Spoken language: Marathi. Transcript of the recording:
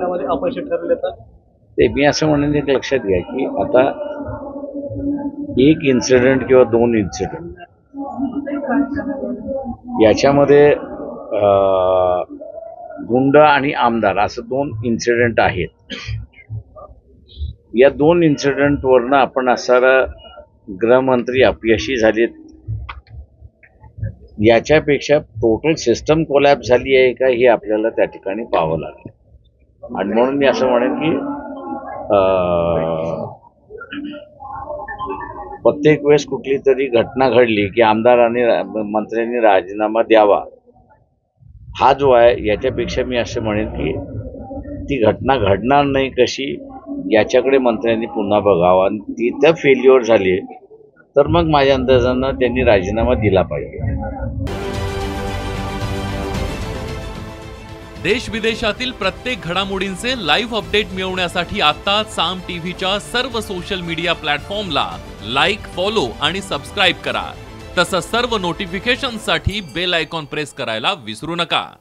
करण्यामध्ये अपयशी ठरले तर? ते मी असं म्हणेन, एक लक्षात घ्या की आता एक इन्सिडेंट किंवा दोन इन्सिडेंट याच्यामध्ये गुंड आणि आमदार असं दोन इन्सिडेंट आहेत. या दोन इन्सिडेंटवरनं आपण असारा गृहमंत्री अपयशी झालेत याच्यापेक्षा टोटल सिस्टम कोलॅप्स झाली आहे का हे आपल्याला त्या ठिकाणी पाहावं लागेल. आणि म्हणून मी असं म्हणेन की प्रत्येक वेळेस कुठली तरी घटना घडली की आमदारांनी मंत्र्यांनी राजीनामा द्यावा हा जो आहे, याच्यापेक्षा मी असं म्हणेन की ती घटना घडणार नाही कशी याच्याकडे मंत्र्यांनी पुन्हा बघावा. आणि ती तर फेल्युअर झाली तर मग माझ्या अंदाजानं त्यांनी राजीनामा दिला पाहिजे. देश विदेशातील प्रत्येक घडामोडींचे लाईव्ह अपडेट मिळवण्यासाठी आता साम टीव्हीच्या सर्व सोशल मीडिया प्लॅटफॉर्मला लाईक, फॉलो आणि सबस्क्राईब करा. तसंच सर्व नोटिफिकेशनसाठी बेल आयकॉन प्रेस करायला विसरू नका.